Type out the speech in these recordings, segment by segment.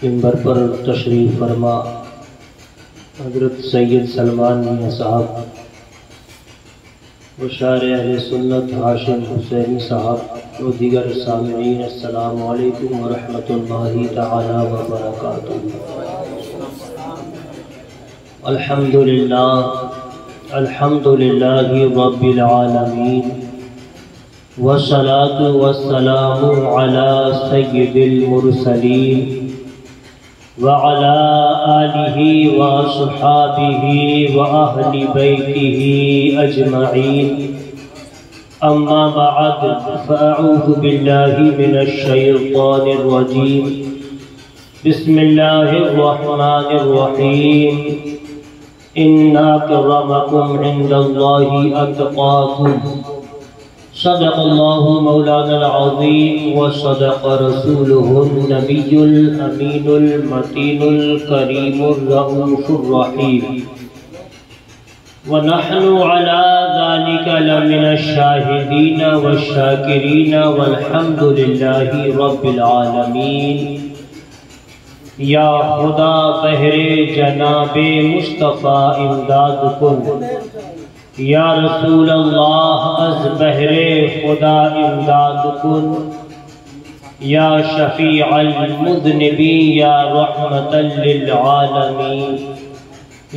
منبر پر تشریف فرما حضرت سید سلمان میاں صاحب و شاعر اہل سنت ہاشم حسینی صاحب و دیگر سامعین، السلام علیکم ورحمۃ اللہ تعالی وبرکاتہ۔ الحمد للہ رب العالمین، والصلاة والسلام علی سید المرسلین وعلى آلہ وصحابہ وأہل بیتہ اجمعین، اما بعد فاعوذ باللہ من الشیطان الرجیم، بسم اللہ الرحمن الرحیم، ان اکرمکم عند اللہ اتقاکم، صدق اللہ مولانا العظیم وصدق رسولہ النبی الامین المتین الکریم الرؤوف الرحیم، ونحن على ذلك لمن الشاہدین والشاکرین والحمد للہ رب العالمین۔ یا خدا بہر جناب مصطفیٰ امداد کن، یا رسول اللہ از بہر خدا امداد کن، یا شفیع المذنبین یا رحمت للعالمین،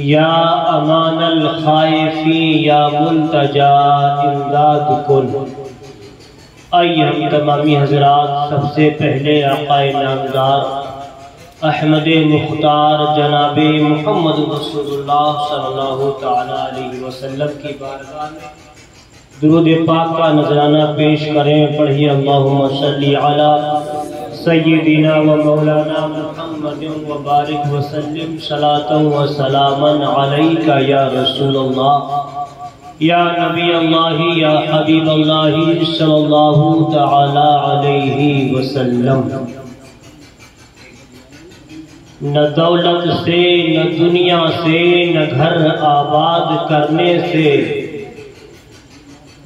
یا امان الخائفین یا ملتجا امداد کن۔ آئیے ہم تمامی حضرات سب سے پہلے آقا نامدار احمد مختار جناب محمد رسول اللہ صلی اللہ تعالی علیہ وسلم کی بارگاہ میں درود پاک کا نذرانہ پیش کریں۔ پڑھیے اللہم صلی علی سیدنا و مولانا محمد و بارک وسلم صلاۃ و سلاما علیک یا رسول اللہ، یا نبی اللہ، یا حبیب اللہ صلی اللہ تعالی علیہ وسلم۔ نہ دولت سے نہ دنیا سے نہ گھر آباد کرنے سے،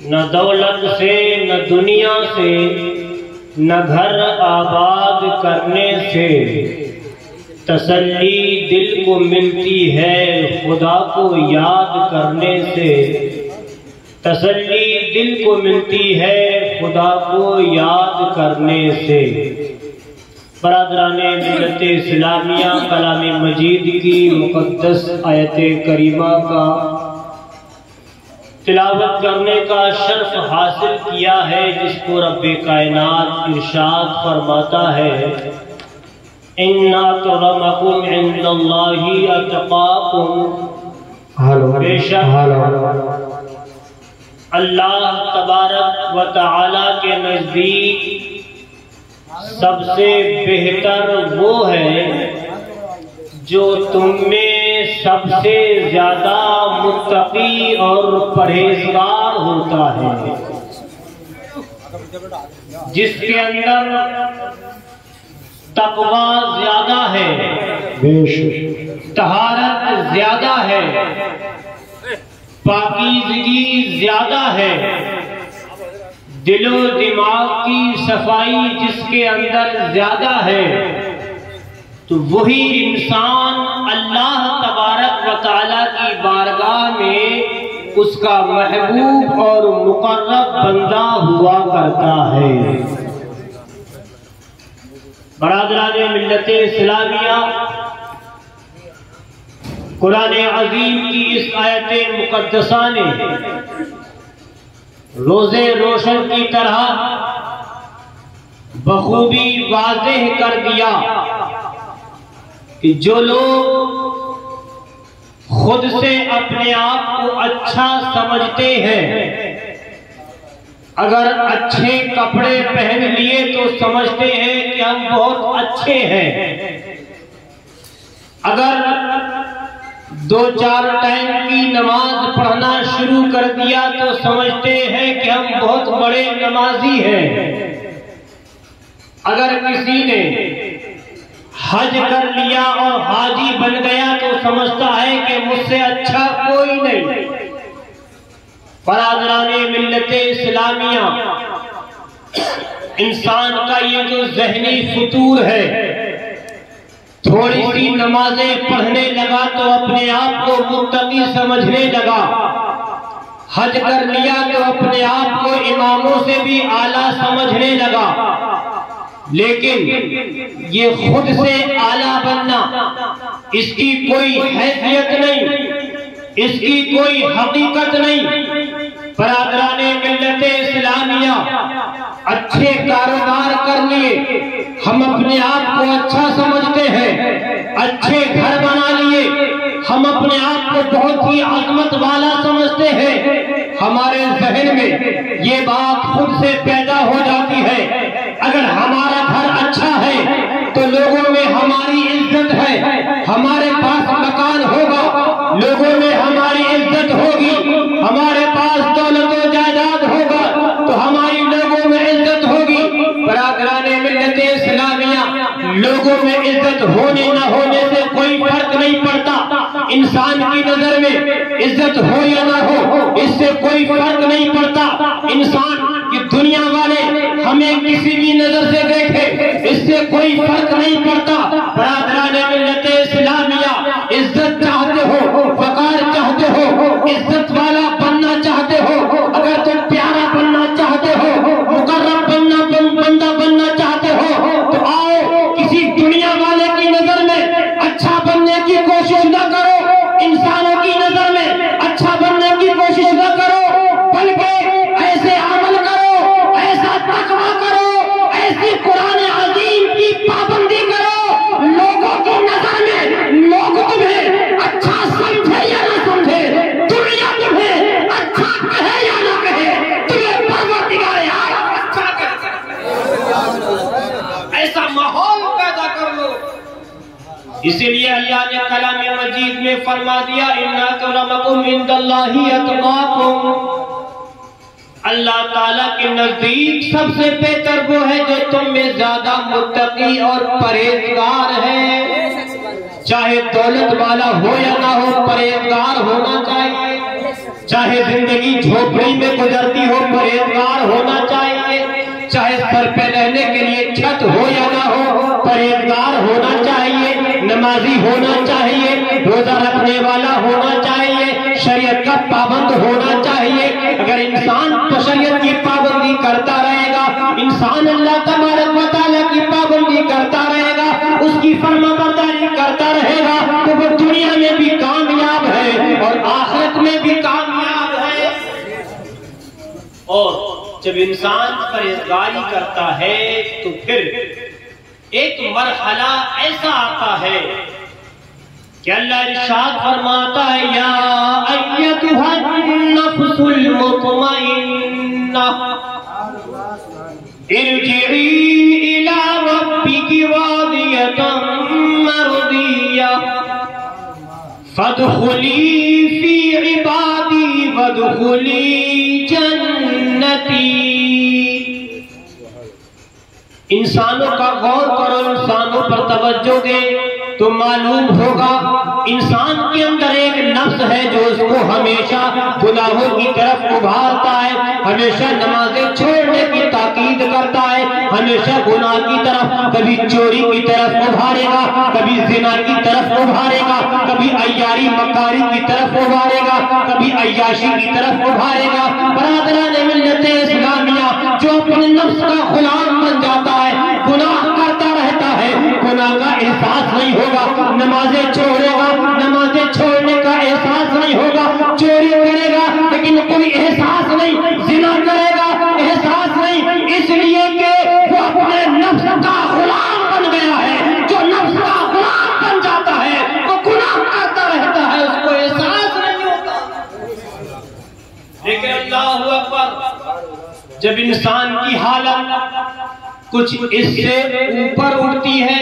نہ دولت سے نہ دنیا سے نہ گھر آباد کرنے سے تسلی دل کو ملتی ہے خدا کو یاد کرنے سے، تسلی دل کو ملتی ہے خدا کو یاد کرنے سے۔ برادران ملت اسلامیہ، کلام مجید کی مقدس آیت کریمہ کا تلاوت کرنے کا شرف حاصل کیا ہے، جس کو رب کائنات ارشاد فرماتا ہے، ان اکرمکم عند اللہ اتقاکم، بے شک اللہ تبارک و تعالی کے نزدیک سب سے بہتر وہ ہے جو تم میں سب سے زیادہ متقی اور پرہیزگار ہوتا ہے، جس کے اندر تقوی زیادہ ہے، طہارت زیادہ ہے، پاکیزگی زیادہ ہے، دل و دماغ کی صفائی جس کے اندر زیادہ ہے، تو وہی انسان اللہ تبارک و تعالی کی بارگاہ میں اس کا محبوب اور مقرب بندہ ہوا کرتا ہے۔ برادران ملت اسلامیہ، قرآن عظیم کی اس آیت مقدسہ نے روزے روشن کی طرح بخوبی واضح کر دیا کہ جو لوگ خود سے اپنے آپ کو اچھا سمجھتے ہیں، اگر اچھے کپڑے پہن لیے تو سمجھتے ہیں کہ ہم بہت اچھے ہیں، اگر 2-4 ٹائم کی نماز پڑھنا شروع کر دیا تو سمجھتے ہیں کہ ہم بہت بڑے نمازی ہیں، اگر کسی نے حج کر لیا اور حاجی بن گیا تو سمجھتا ہے کہ مجھ سے اچھا کوئی نہیں۔ برادران ملت اسلامیہ، انسان کا یہ جو ذہنی فطور ہے، تھوڑی سی نمازیں پڑھنے لگا تو اپنے آپ کو متقی سمجھنے لگا، حج کر لیا تو اپنے آپ کو اماموں سے بھی اعلیٰ سمجھنے لگا، لیکن یہ خود سے اعلیٰ بننا، اس کی کوئی حیثیت نہیں، اس کی کوئی حقیقت نہیں۔ برادران ملت اسلامیہ، اچھے کاروبار کر لیے ہم اپنے آپ کو اچھا سمجھتے ہیں، اچھے گھر بنا لیے ہم اپنے آپ کو بہت ہی عظمت والا سمجھتے ہیں۔ ہمارے ذہن میں یہ بات خود سے پیدا ہو جاتی ہے، اگر ہمارا گھر اچھا ہے تو لوگوں میں ہماری عزت ہے، ہمارے پاس مکان ہوگا لوگوں میں ہماری عزت ہوگی، ہمارے پاس دولت و جائیداد ہوگا تو ہماری لوگوں میں عزت ہوگی۔ برادران ملت اسلامیہ، لوگوں میں عزت ہونے نہ ہونے سے کوئی فرق نہیں پڑتا، انسان کی نظر میں عزت ہو یا نہ ہو اس سے کوئی فرق نہیں پڑتا۔ انسان کی دنیا والے ہمیں کسی بھی نظر سے دیکھے اس سے کوئی فرق نہیں پڑتا۔ برادران ملت اسلامیہ، عزت چاہتے ہو، وقار چاہتے ہو، عزت والا بننا چاہتے ہو، اگر تم پیارا بننا چاہتے ہو، مقرب بندہ بننا چاہتے ہو تو آؤ کسی دنیا والے کی نظر میں اچھا بننے کی کوشش نہ کرو، انسانوں کی نظر میں اچھا بننے کی کوشش نہ کرو، بلکہ ایسے عمل کرو، ایسا تقویٰ کرو، ایسی قرآن عظیم کی پابندی کرو، لوگوں کی نظر میں لوگ تمہیں اچھا سمجھے یا نہ سمجھے، دنیا تمہیں اچھا کہے یا نہ کہے، تمہیں پروردگار عالم اچھا کہے۔ ایسا ماحول پیدا کر لو۔ اسی لیے اللہ نے کلام مجید میں فرما دیا، اِنَّ أَكْرَمَكُمْ عِندَ اللَّهِ أَتْقَاكُمْ۔ اللہ تعالیٰ کے نزدیک سب سے بہتر وہ ہے جو تم میں زیادہ متقی اور پرہیزگار ہے۔ چاہے دولت والا ہو یا نہ ہو، پرہیزگار ہونا چاہیے، چاہے زندگی جھوپڑی میں گزرتی ہو پرہیزگار ہونا چاہیے، چاہے سر پہ رہنے کے لیے چھت ہو یا نہ ہو پرہیزگار ہونا چاہیے، نمازی ہونا چاہیے، روزہ رکھنے والا ہونا چاہیے، شریعت کا پابند ہونا چاہیے۔ اگر انسان شریعت کی پابندی کرتا رہے گا، انسان اللہ تبارک و تعالیٰ کی پابندی کرتا رہے گا، اس کی فرما برداری کرتا رہے گا تو وہ دنیا میں بھی کامیاب ہے اور آخرت میں بھی کامیاب ہے۔ اور جب انسان پرہیزگاری کرتا ہے تو پھر ایک مرحلہ ایسا آتا ہے کہ اللہ ارشاد فرماتا ہے، یا ایتھا النفس المطمئنہ ارجعی الی ربک راضیۃ مرضیہ فادخلی فی عبادی وادخلی جنتی۔ انسانوں کا غور کرو، انسانوں پر توجہ دے تو معلوم ہوگا انسان کے اندر ایک نفس ہے جو اس کو ہمیشہ گناہوں کی طرف ابھارتا ہے، ہمیشہ نمازیں چھوڑنے کی تاکید کرتا ہے، ہمیشہ گناہ کی طرف، کبھی چوری کی طرف ابھارے گا، کبھی زنا کی طرف ابھارے گا، کبھی عیاری مکاری کی طرف ابھارے گا، کبھی عیاشی کی طرف ابھارے گا۔ برادران ملت اسلامیہ، جو اپنے نفس کا غلام بن جاتا ہے، گناہ کرتا رہتا ہے، گناہ کا احساس نہیں ہوگا، نمازیں چھوڑے گا، نمازیں چھوڑنے کا احساس نہیں ہوگا، چوری کرے گا لیکن کوئی احساس نہیں، زنا کرے گا احساس نہیں، اس لیے کہ وہ اپنے نفس کا غلام بن گیا ہے۔ جو نفس کا غلام بن جاتا ہے وہ گناہ کرتا رہتا ہے، اس کو احساس نہیں ہوتا۔ لیکن اللہ اکبر، جب انسان کی حالت کچھ اس سے اوپر اٹھتی ہے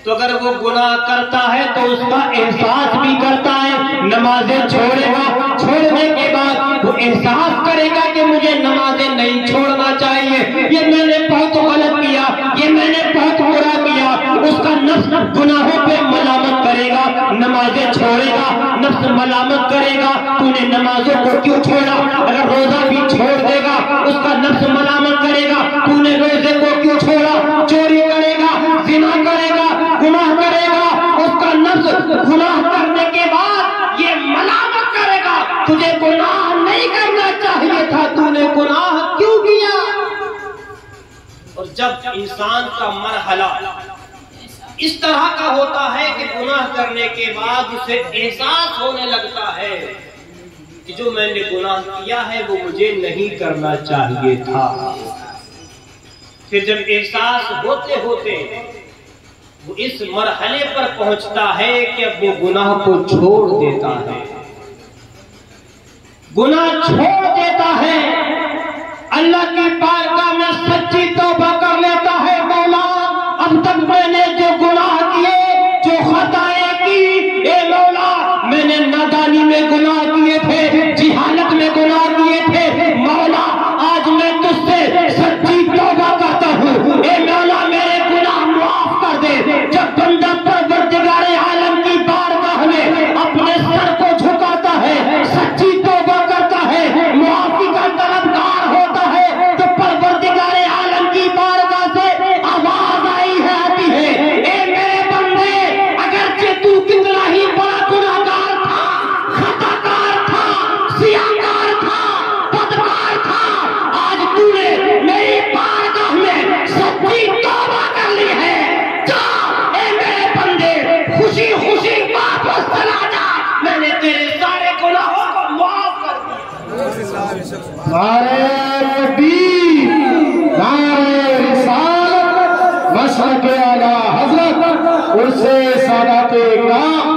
تو اگر وہ گناہ کرتا ہے تو اس کا احساس بھی کرتا ہے، نمازیں چھوڑے گا، چھوڑنے کے بعد وہ احساس کرے گا کہ مجھے نمازیں نہیں چھوڑنا چاہیے، یہ میں نے بہت غلط کیا، یہ میں نے بہت برا کیا۔ اس کا نفس گناہوں پہ ملامت کرے گا، نمازیں چھوڑے گا، نفس ملامت کرے گا، تو نے نمازوں کو کیوں چھوڑا؟ اگر روزہ بھی چھوڑ دے گا اس کا نفس ملامت کرے گا، تو نے روزے جب انسان کا مرحلہ اس طرح کا ہوتا ہے کہ گناہ کرنے کے بعد اسے احساس ہونے لگتا ہے کہ جو میں نے گناہ کیا ہے وہ مجھے نہیں کرنا چاہیے تھا، پھر جب احساس ہوتے ہوتے وہ اس مرحلے پر پہنچتا ہے کہ اب وہ گناہ کو چھوڑ دیتا ہے، گناہ چھوڑ دیتا ہے، اللہ کی بارگاہ میں سچی توبہ کر لیتا ہے، مولا اب تک میں نے جو گناہ کیے، جو خطائیں کی، اے مولا میں نے نادانی میں گناہ کیے تھے، جہالت میں گناہ کیے تھے، مولا آج میں تجھ سے سچی توبہ کرتا ہوں، اے مولا میرے گناہ معاف کر دے۔ جب بندہ پروردگار عالم کی بارگاہ میں اپنے سر کو جھکاتا ہے، سچی توبہ کرتا ہے، معافی کا طلبگار ہوتا ہے، تو پروردگار عالم کی بارگاہ سے آواز آتی ہے، اے میرے بندے اگرچہ تو کتنا ہی بڑا گناہگار تھا، خطا کار تھا، سیاہکار تھا، بدکار تھا، آج تو نے میری بارگاہ میں سچی توبہ کر لی ہے، جا اے میرے بندے خوشی خوشی واپس چلا جا، میں نے تیرے سارے گناہوں کو معاف کر دیا۔ نعرہ تکبیر، نعرہ رسالت، مشرق اعلی حضرت عرص سادات اکرام،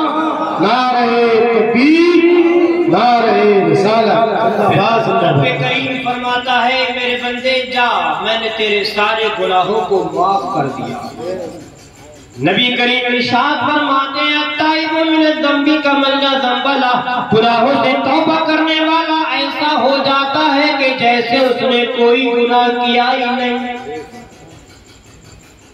نعرہ تکبیر، نعرہ رسالت۔ رب کریم فرماتا ہے میرے بندے جا، میں نے تیرے سارے گناہوں کو معاف کر دیا۔ نبی کریم ارشاد فرماتے ہیں التائب من الذنب کمن لا ذنب لہ، گناہوں سے توبہ کرنے والا ایسا ہو جاتا ہے کہ جیسے اس نے کوئی گناہ کیا ہی نہیں۔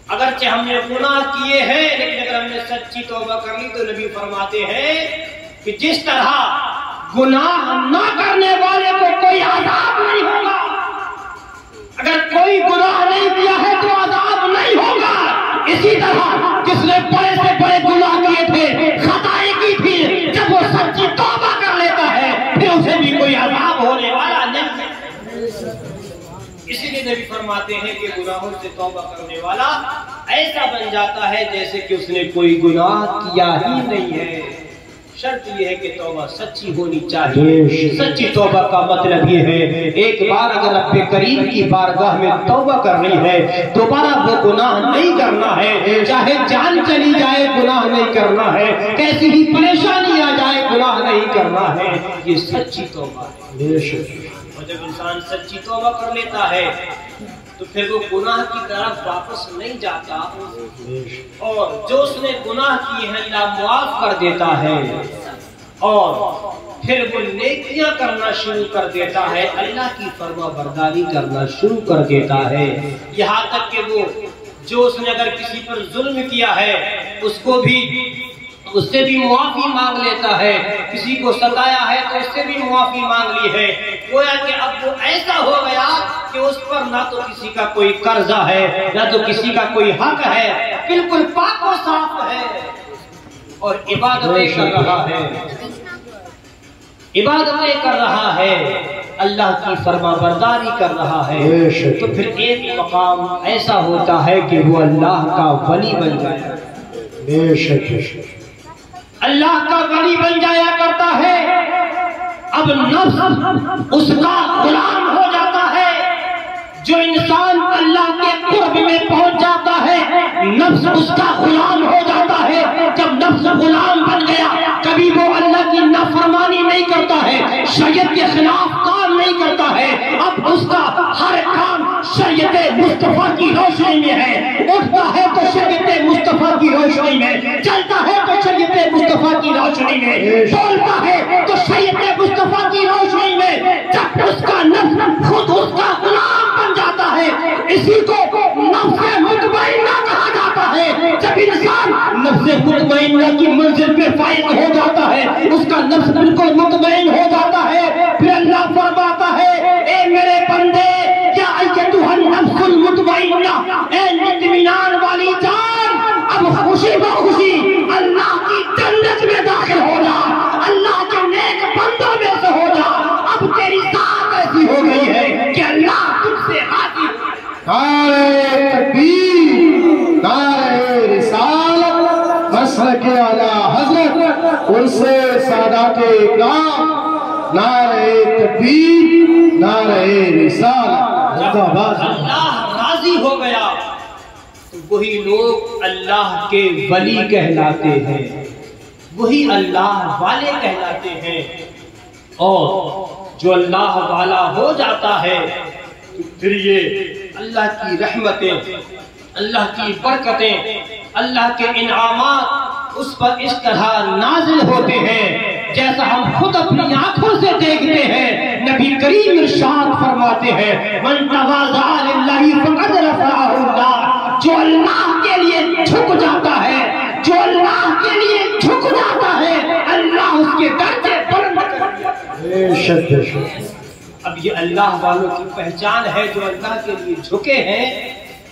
اگرچہ ہم نے گناہ کیے ہیں لیکن اگر ہم نے سچی توبہ کر لی تو نبی فرماتے ہیں کہ جس طرح گناہ نہ کرنے والے کو کوئی عذاب نہیں ہوگا، اگر کوئی گناہ نہیں کیا ہے تو عذاب نہیں ہوگا، اسی طرح جس نے بڑے سے بڑے گناہ کیے تھے، خطائیں کی تھی، جب وہ سچی توبہ کر لیتا ہے پھر اسے بھی کوئی عذاب ہونے والا نہیں ہے۔ اسی لیے نبی فرماتے ہیں کہ گناہوں سے توبہ کرنے والا ایسا بن جاتا ہے جیسے کہ اس نے کوئی گناہ کیا ہی نہیں ہے۔ شرط یہ ہے کہ توبہ سچی ہونی چاہیے۔ سچی توبہ کا مطلب یہ ہے ایک بار اگر رب کریم کی بارگاہ میں توبہ کرنی ہے دوبارہ وہ گناہ نہیں کرنا ہے، چاہے جان چلی جائے گناہ نہیں کرنا ہے، کیسی بھی پریشانی آ جائے گناہ نہیں کرنا ہے، یہ سچی توبہ ہے۔ اور جب انسان سچی توبہ کر لیتا ہے تو پھر وہ گناہ کی طرف واپس نہیں جاتا، اور جو اس نے گناہ کیے ہیں اللہ معاف کر دیتا ہے، اور پھر وہ نیکیاں کرنا شروع کر دیتا ہے، اللہ کی فرما برداری کرنا شروع کر دیتا ہے، یہاں تک کہ وہ جو اس نے اگر کسی پر ظلم کیا ہے اس سے بھی معافی مانگ لیتا ہے، کسی کو ستایا ہے تو اس سے بھی معافی مانگ لی ہے، گویا کہ اب وہ ایسا ہو گیا کہ اس پر نہ تو کسی کا کوئی قرضہ ہے نہ تو کسی کا کوئی حق ہے، بالکل پاک و صاف ہے اور عبادتیں کر رہا ہے، عبادتیں کر رہا ہے، اللہ کی فرما برداری کر رہا ہے، تو پھر ایک مقام ایسا ہوتا ہے کہ وہ اللہ کا ولی بن جائے، بے شک اللہ کا ولی بن جایا کرتا ہے۔ اب نفس اس کا غلام ہو جاتا ہے، جو انسان اللہ کے قرب میں پہنچ جاتا ہے نفس اس کا غلام ہو جاتا ہے۔ جب نفس غلام بن گیا کبھی وہ اللہ کی نافرمانی نہیں کرتا ہے، شریعت کے خلاف کام نہیں کرتا ہے، اب اس کا ہر کام شریعت مصطفیٰ کی روشنی میں ہے، اٹھتا ہے تو شریعت مصطفیٰ کی روشنی میں، چلتا ہے تو شریعت مصطفیٰ کی روشنی میں، بولتا ہے تو شریعت مصطفیٰ کی روشنی میں۔ جب اس کا نفس خود اس کا غلام بن جاتا ہے، اسی کو نفس مطمئنہ کہا جاتا ہے۔ جب انسان نفس مطمئنہ کی منزل پہ فائز ہو جاتا ہے، اس کا نفس بالکل مطمئن ہو جاتا ہے، پھر اللہ فرماتا ہے اے میرے بندے یا ایتھا النفس المطمئنہ، اے اطمینان والی جان، اب خوشی بخوشی اللہ کی جنت میں داخل ہو جا، اللہ کے نیک بندوں میں سے ہو جا۔ اب تیری ذات ایسی ہو گئی ہے کہ اللہ تجھ سے راضی ہے۔ اکرام، نعرہ تکبیر، نعرہ رسالت۔ اللہ راضی ہو گیا تو وہی لوگ اللہ کے ولی کہلاتے ہیں، وہی اللہ والے کہلاتے ہیں۔ اور جو اللہ والا ہو جاتا ہے تو پھر یہ اللہ کی رحمتیں، اللہ کی برکتیں، اللہ کے انعامات اس پر اس طرح نازل ہوتے ہیں جیسا ہم خود اپنی آنکھوں سے دیکھتے ہیں۔ نبی کریم ارشاد فرماتے ہیں من تواضع للہ فقد رفعہ اللہ، جو اللہ کے لیے جھک جاتا ہے، جو اللہ کے لیے جھک جاتا ہے، اللہ اس کے درجے بلند کرتا ہے۔ اب یہ اللہ والوں کی پہچان ہے، جو اللہ کے لیے جھکے ہیں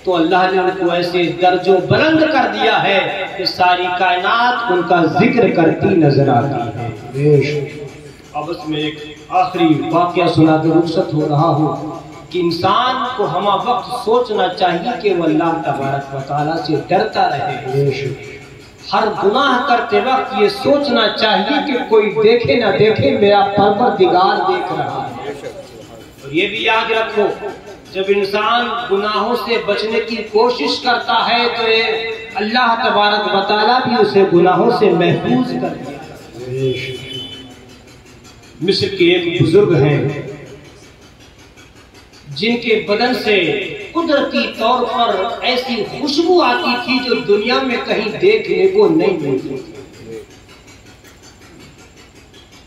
تو اللہ نے ان کو ایسے درجوں بلند کر دیا ہے کہ ساری کائنات ان کا ذکر کرتی نظر آتی ہے۔ اب اس میں ایک آخری واقعہ سنا کے رخصت ہو رہا ہوں کہ انسان کو ہمہ وقت سوچنا چاہیے کہ وہ اللہ تبارک و تعالیٰ سے ڈرتا رہے۔ ہر گناہ کرتے وقت یہ سوچنا چاہیے کہ کوئی دیکھے نہ دیکھے، میرا پروردگار دیکھ رہا ہے۔ اور یہ بھی یاد رکھو، جب انسان گناہوں سے بچنے کی کوشش کرتا ہے تو اللہ تبارک و تعالیٰ بھی اسے گناہوں سے محفوظ کر دیا۔ مصر کے ایک بزرگ ہیں جن کے بدن سے قدرتی طور پر ایسی خوشبو آتی تھی جو دنیا میں کہیں دیکھنے کو نہیں ملتی۔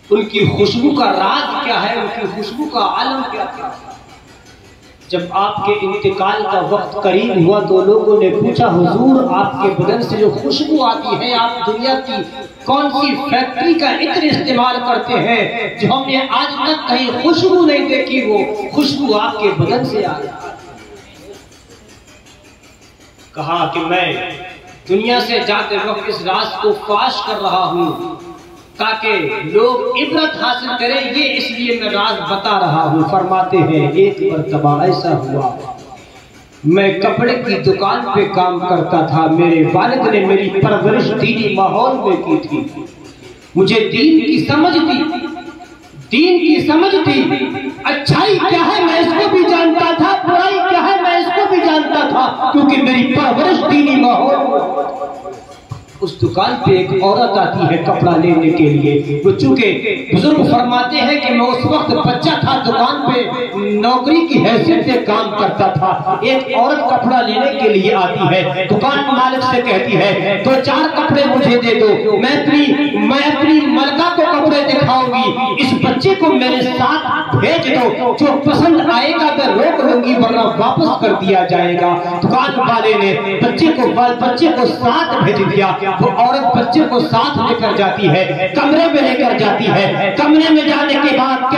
ان کی خوشبو کا راز کیا ہے، ان کی خوشبو کا عالم کیا تھا؟ جب آپ کے انتقال کا وقت قریب ہوا تو لوگوں نے پوچھا حضور آپ کے بدن سے جو خوشبو آتی ہے، آپ دنیا کی کون سی فیکٹری کا عطر استعمال کرتے ہیں جو ہم نے آج تک کہیں خوشبو نہیں دیکھی، وہ خوشبو آپ کے بدن سے آ رہی ہے۔ کہا کہ میں دنیا سے جاتے وقت اس راز کو فاش کر رہا ہوں تاکہ لوگ عبرت حاصل کریں، یہ اس لیے میں راز بتا رہا ہوں۔ فرماتے ہیں ایک مرتبہ ایسا ہوا، میں کپڑے کی دکان پہ کام کرتا تھا، میرے والد نے میری پرورش دینی ماحول میں کی تھی، مجھے دین کی سمجھ تھی، دین کی سمجھ تھی، اچھائی کیا ہے میں اس کو بھی جانتا تھا، برائی کیا ہے میں اس کو بھی جانتا تھا، کیونکہ میری پرورش دینی ماحول۔ اس دکان پہ ایک عورت آتی ہے کپڑا لینے کے لیے، وہ چونکہ بزرگ فرماتے ہیں کہ میں اس وقت بچہ تھا، دکان پہ نوکری کی حیثیت سے کام کرتا تھا، ایک عورت کپڑا لینے کے لیے آتی ہے، دکان مالک سے کہتی ہے 2-4 کپڑے مجھے دے دو، میں اپنی ملکہ کو کپڑے دکھاؤں گی، اس بچے کو میرے ساتھ بھیج دو، جو پسند آئے گا میں روک لوں گی ورنہ واپس کر دیا جائے گا۔ دکان والے نے بچے کو ساتھ بھیج دیا۔ وہ عورت بچے کو ساتھ لے کر جاتی ہے، کمرے میں لے کر جاتی ہے، کمرے میں جانے کے بعد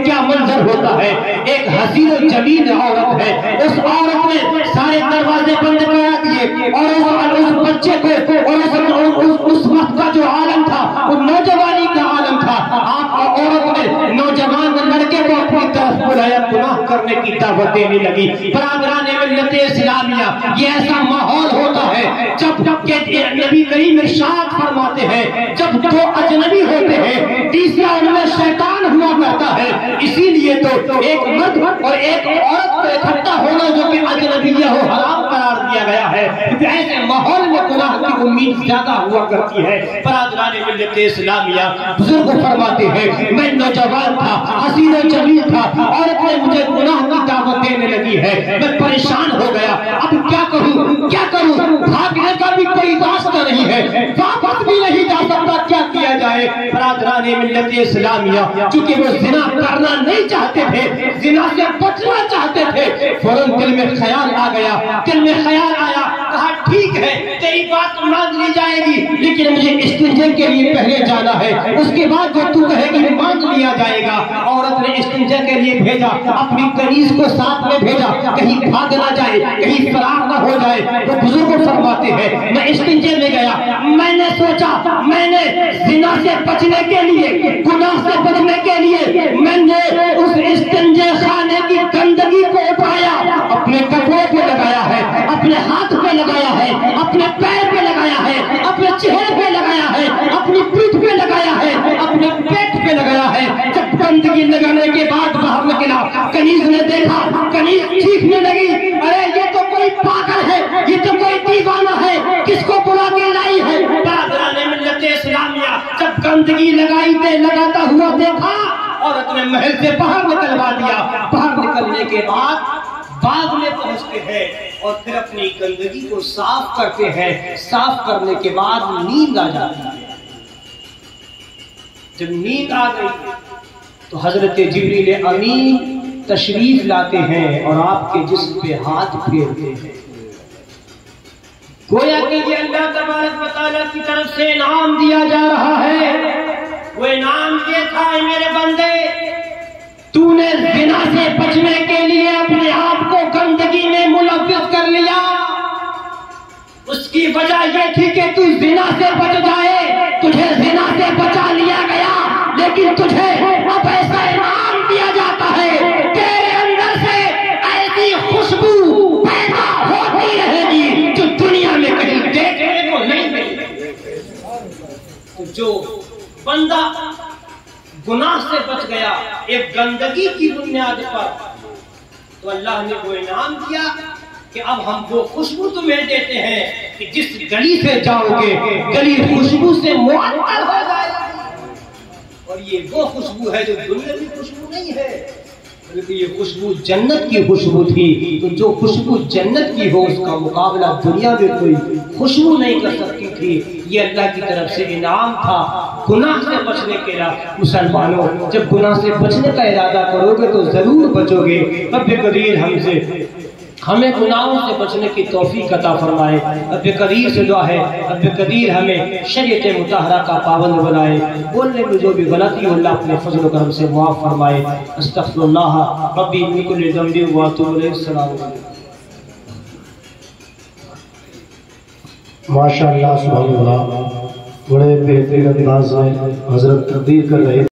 کیا منظر ہوتا ہے، ایک حسین و جمیل عورت ہے، اس عورت نے سارے دروازے بند کرا دیے اور اس بچے کو اور اس وقت کا جو عالم تھا وہ نوجوانی کا عالم تھا، آپ عورت نے نوجوان لڑکے کو اپنی طرف بلایا، گناہ کرنے کی دعوت دینے لگی۔ برادران ملت اسلامیہ، یہ ایسا ماحول ہوتا ہے جب کہ نبی کریم ارشاد فرماتے ہیں جب 2 اجنبی ہوتے ہیں تیسرا ان میں شیطان ہوا کرتا ہے، اسی لیے تو ایک مرد اور ایک عورت کو اکٹھا ہونا جو کہ اجنبیہ ہو حرام قرار دیا گیا ہے، کیونکہ ایسے ماحول میں گناہ کی امید زیادہ ہوا کرتی ہے۔ برادران ملت اسلامیہ، بزرگ فرماتے ہیں میں نوجوان تھا، حسین و جمیل تھا، عورت نے مجھے گناہ کی دعوت دینے لگی ہے، میں پریشان ہو گیا، اب کیا کروں، بھاگنے کا بھی کوئی راستہ نہیں ہے، واپس بھی نہیں جا سکتا، کیا کیا جائے؟ برادران ملت اسلامیہ، چونکہ وہ زنا کرنا نہیں چاہتے تھے، زنا سے بچنا چاہتے تھے، فوراً دل میں خیال آیا، کہا ٹھیک ہے تیری بات مان لی جائے گی لیکن مجھے استنجے کے لیے پہلے جانا ہے، اس کے بعد جو تو کہے گی مان لیا جائے گا۔ عورت نے استنجے کے لیے بھیجا، اپنی کنیز کو ساتھ میں بھیجا، کہیں بھاگ نہ جائے، کہیں فرار نہ ہو جائے۔ وہ بزرگ فرماتے ہیں میں استنجے میں گیا، میں نے سوچا میں نے زنا سے بچنے کے لیے، گناہ سے بچنے کے لیے میں نے اس استنجے خانے کی گندگی کو اٹھایا، اپنے کپڑوں پہ لگایا ہے، اپنے ہاتھ پہ لگایا ہے، اپنے پیر پہ لگایا ہے، اپنے چہرے پہ لگایا ہے، اپنی پیٹھ پہ لگایا ہے، اپنے پیٹ کنیز چیخنے لگی، ارے یہ تو کوئی پاگل ہے، یہ تو کوئی دیوانہ ہے، کس کو بلا کے لائی ہے؟ برادران ملت اسلامیہ جب گندگی لگاتا ہوا دیکھا، عورت نے محل سے باہر نکلوا دیا۔ باہر نکلنے کے بعد باغ میں پہنچتے ہیں اور پھر اپنی گندگی کو صاف کرتے ہیں۔ صاف کرنے کے بعد نیند آ جاتی ہے۔ جب نیند آ گئی تو حضرت جبریل امین تشریف لاتے ہیں اور آپ کے جسم پہ ہاتھ پھیرتے ہیں، گویا کہ یہ اللہ تبارک و تعالیٰ کی طرف سے انعام دیا جا رہا ہے۔ وہ انعام یہ تھا، اے میرے بندے، تو نے زنا سے بچنے کے لیے اپنے آپ کو گندگی میں ملوث کر لیا۔ اس کی وجہ یہ تھی کہ تو زنا سے بچ جائے، تجھے زنا سے بچا لیا گیا، لیکن تجھے اب ایسا انعام دیا جاتا ہے، تیرے اندر سے ایسی خوشبو پیدا ہوتی رہے گی جو دنیا میں کہیں دیکھنے کو نہیں ملے۔ تو جو بندہ گناہ سے بچ گیا ایک گندگی کی بنیاد پر، تو اللہ نے وہ انعام دیا کہ اب ہم وہ خوشبو تمہیں دیتے ہیں کہ جس گلی سے جاؤ گے گلی خوشبو سے معطر ہو جائے گی۔ اور یہ وہ خوشبو ہے جو دنیا کی خوشبو نہیں ہے، بلکہ یہ خوشبو جنت کی خوشبو تھی۔ تو جو خوشبو جنت کی ہو اس کا مقابلہ دنیا میں کوئی خوشبو نہیں کر سکتی تھی۔ یہ اللہ کی طرف سے انعام تھا گناہ سے بچنے کے لیے۔ مسلمانوں، جب گناہ سے بچنے کا ارادہ کرو گے تو ضرور بچو گے۔ رب قدیر ہمیں گناہوں سے بچنے کی توفیق عطا فرمائے۔ رب قدیر سے دعا ہے، رب قدیر ہمیں شریعت مطہرہ کا پابند بنائے۔ بولنے میں جو بھی غلطی ہو اللہ اپنے فضل و کرم سے معاف فرمائے۔ استغفر اللہ ربی من کل ذنب واتوب الیہ۔ السلام علیکم۔ ماشاءاللہ، سبحان اللہ، بڑے بہترین انداز میں حضرت تقریر کر رہے